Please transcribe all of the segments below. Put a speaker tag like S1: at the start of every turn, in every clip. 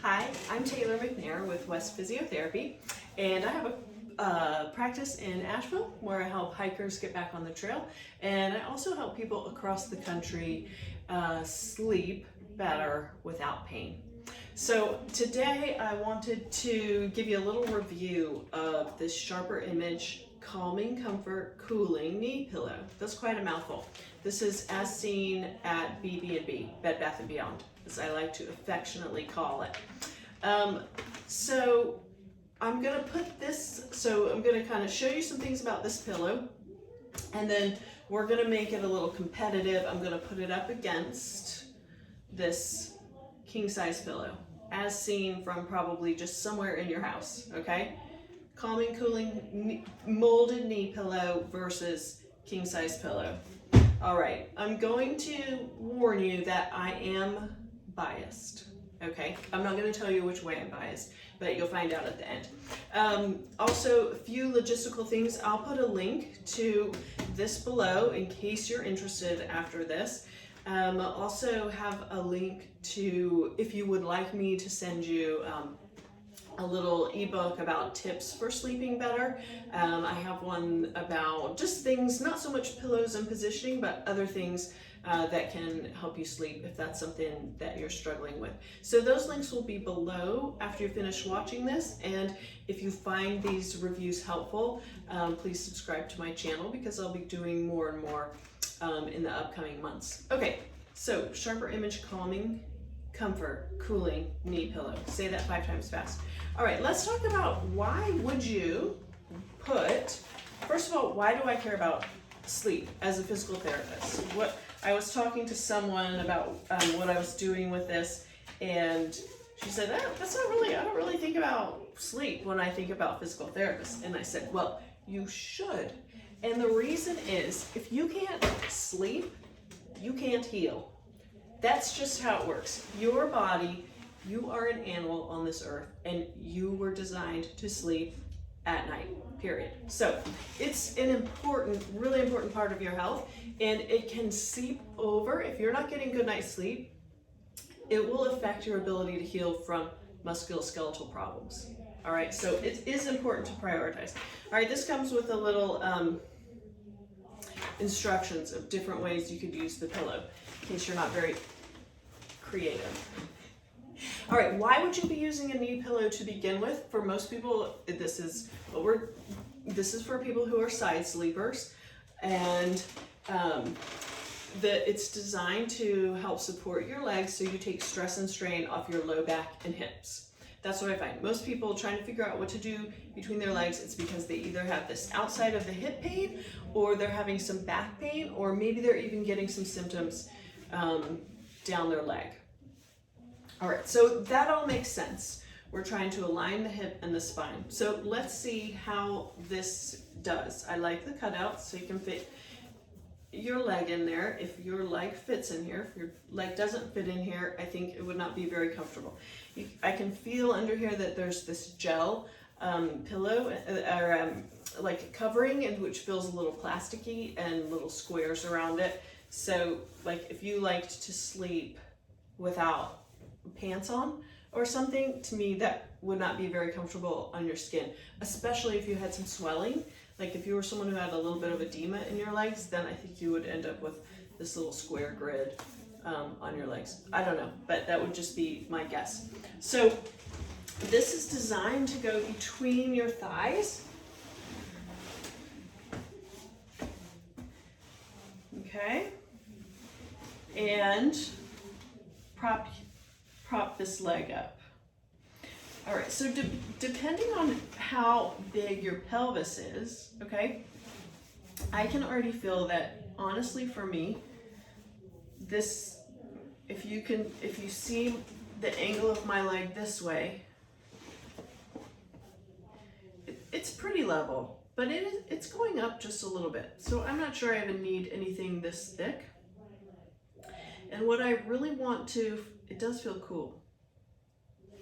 S1: Hi, I'm Taylor McNair with West Physiotherapy, and I have a practice in Asheville where I help hikers get back on the trail, and I also help people across the country sleep better without pain. So today I wanted to give you a little review of this Sharper Image Calming Comfort Cooling Knee Pillow. That's quite a mouthful. This is as seen at BB&B, Bed Bath & Beyond, as I like to affectionately call it. So I'm gonna kind of show you some things about this pillow, and then we're gonna make it a little competitive. I'm gonna put it up against this king size pillow, as seen from probably just somewhere in your house, okay? Calming, cooling, molded knee pillow versus king size pillow. All right, I'm going to warn you that I am biased, okay? I'm not gonna tell you which way I'm biased, but you'll find out at the end. Also, a few logistical things. I'll put a link to this below in case you're interested after this. I'll also have a link to, if you would like me to send you a little ebook about tips for sleeping better. I have one about just things, not so much pillows and positioning, but other things that can help you sleep if that's something that you're struggling with. So those links will be below after you finish watching this. And if you find these reviews helpful, please subscribe to my channel because I'll be doing more and more in the upcoming months. Okay, so Sharper Image Calming Comfort Cooling Knee Pillow. Say that 5 times fast. All right, let's talk about why would you first of all, why do I care about sleep as a physical therapist? I was talking to someone about what I was doing with this, and she said, I don't really think about sleep when I think about physical therapists. And I said, well, you should. And the reason is, if you can't sleep, you can't heal. That's just how it works. Your body, you are an animal on this earth, and you were designed to sleep at night, period. So it's an important, really important part of your health, and it can seep over. If you're not getting good night's sleep, it will affect your ability to heal from musculoskeletal problems. All right, so it is important to prioritize. All right, this comes with a little instructions of different ways you could use the pillow, in case you're not very creative. All right, why would you be using a knee pillow to begin with? For most people, this is for people who are side sleepers, and it's designed to help support your legs so you take stress and strain off your low back and hips. That's what I find. Most people trying to figure out what to do between their legs, it's because they either have this outside of the hip pain, or they're having some back pain, or maybe they're even getting some symptoms down their leg. All right, so that all makes sense. We're trying to align the hip and the spine. So let's see how this does. I like the cutouts so you can fit your leg in there. If your leg fits in here, if your leg doesn't fit in here, I think it would not be very comfortable. I can feel under here that there's this gel pillow or like covering, and which feels a little plasticky and little squares around it. So like if you liked to sleep without pants on or something, to me that would not be very comfortable on your skin, especially if you had some swelling. Like if you were someone who had a little bit of edema in your legs, then I think you would end up with this little square grid on your legs. I don't know, but that would just be my guess. So this is designed to go between your thighs. Okay, and prop this leg up. All right, so depending on how big your pelvis is, okay, I can already feel that, honestly, for me, this, if you see the angle of my leg this way, it's pretty level, but it's going up just a little bit. So I'm not sure I even need anything this thick. And what I really want to, it does feel cool.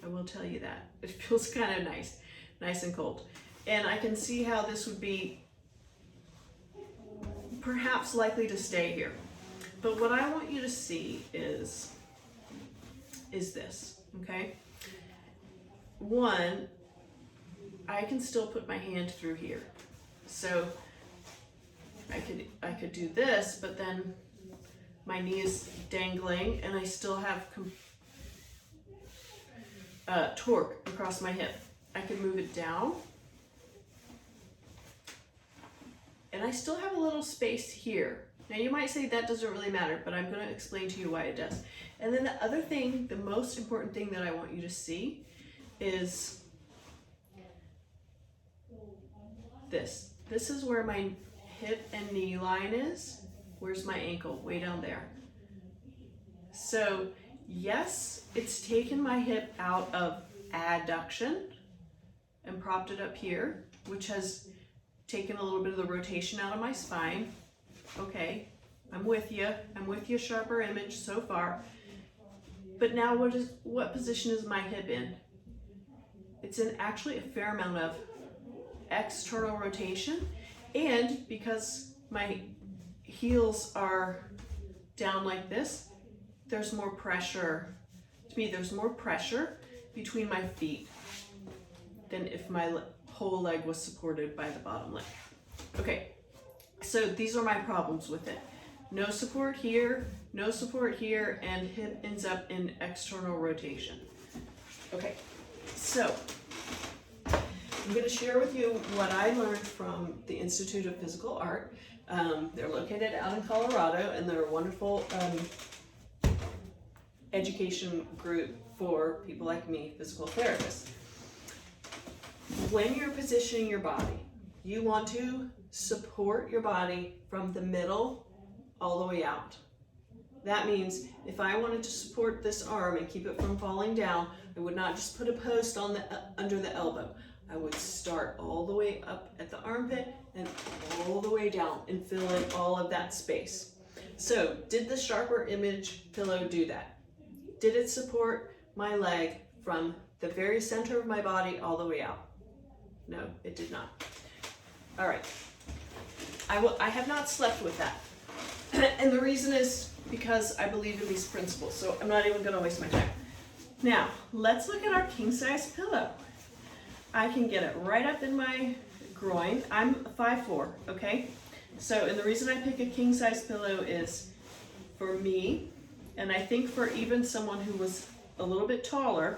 S1: I will tell you that. It feels kind of nice and cold. And I can see how this would be perhaps likely to stay here. But what I want you to see is this, okay? one, I can still put my hand through here. So I could do this, but then my knee is dangling and I still have torque across my hip. I can move it down and I still have a little space here. Now you might say that doesn't really matter, but I'm going to explain to you why it does. And then the other thing, the most important thing that I want you to see is this. This is where my hip and knee line is. Where's my ankle? Way down there. So yes, it's taken my hip out of adduction and propped it up here, which has taken a little bit of the rotation out of my spine. Okay, I'm with you. I'm with you, sharper image so far. But now what position is my hip in? It's in actually a fair amount of external rotation, and because my heels are down like this, there's more pressure. To me, there's more pressure between my feet than if my whole leg was supported by the bottom leg. Okay, so these are my problems with it. No support here, no support here, and hip ends up in external rotation. Okay, so I'm going to share with you what I learned from the Institute of Physical Art. They're located out in Colorado, and they're a wonderful education group for people like me, physical therapists. When you're positioning your body, you want to support your body from the middle all the way out. That means if I wanted to support this arm and keep it from falling down, I would not just put a post on the under the elbow. I would start all the way up at the armpit and all the way down and fill in all of that space. So did the sharper image pillow do that? Did it support my leg from the very center of my body all the way out? No, it did not. All right, I have not slept with that. And the reason is because I believe in these principles, so I'm not even gonna waste my time. Now, let's look at our king size pillow. I can get it right up in my groin. I'm 5'4", okay? So, and the reason I pick a king size pillow is for me, and I think for even someone who was a little bit taller,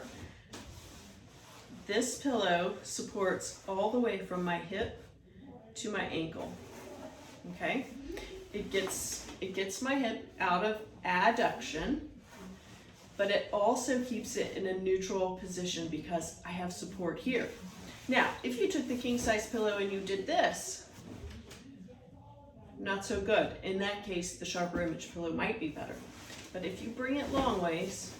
S1: this pillow supports all the way from my hip to my ankle, okay? It gets my hip out of adduction, but it also keeps it in a neutral position because I have support here. Now, if you took the king size pillow and you did this, not so good. In that case, the sharper image pillow might be better. But if you bring it long ways,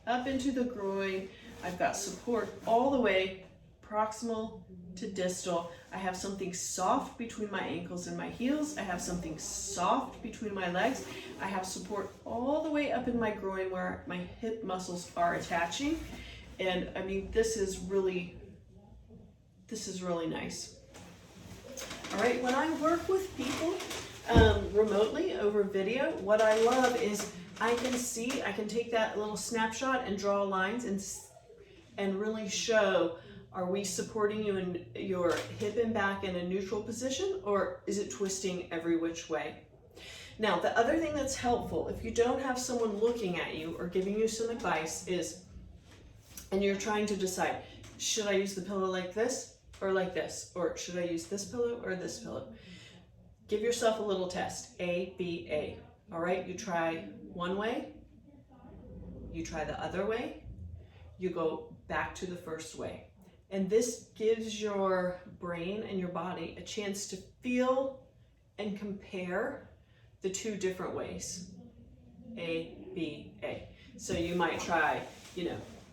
S1: up into the groin, I've got support all the way proximal to distal. I have something soft between my ankles and my heels. I have something soft between my legs. I have support all the way up in my groin where my hip muscles are attaching. And I mean, this is really nice. All right, when I work with people remotely over video, what I love is I can take that little snapshot and draw lines and really show, are we supporting you in your hip and back in a neutral position, or is it twisting every which way? Now, the other thing that's helpful, if you don't have someone looking at you or giving you some advice is, and you're trying to decide, should I use the pillow like this or like this? Or should I use this pillow or this pillow? Give yourself a little test, A, B, A. All right, you try one way, you try the other way, you go back to the first way. And this gives your brain and your body a chance to feel and compare the two different ways, A, B, A. So you might try,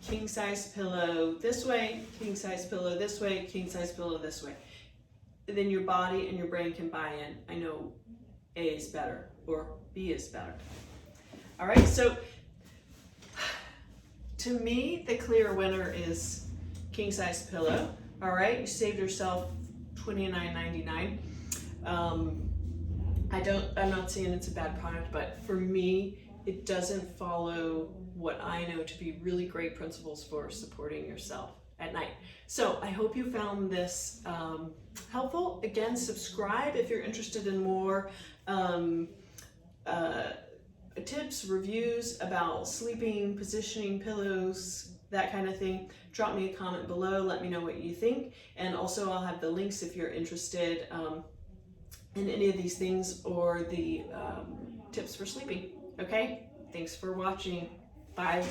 S1: king size pillow this way, king size pillow this way, king size pillow this way. Then your body and your brain can buy in. I know A is better or B is better. All right, so to me, the clear winner is king size pillow. All right, you saved yourself $29.99. I'm not saying it's a bad product, but for me, it doesn't follow what I know to be really great principles for supporting yourself at night. So I hope you found this helpful. Again, subscribe if you're interested in more tips, reviews about sleeping, positioning pillows, that kind of thing. Drop me a comment below, let me know what you think, and also I'll have the links if you're interested in any of these things or the tips for sleeping. Okay, thanks for watching. Bye.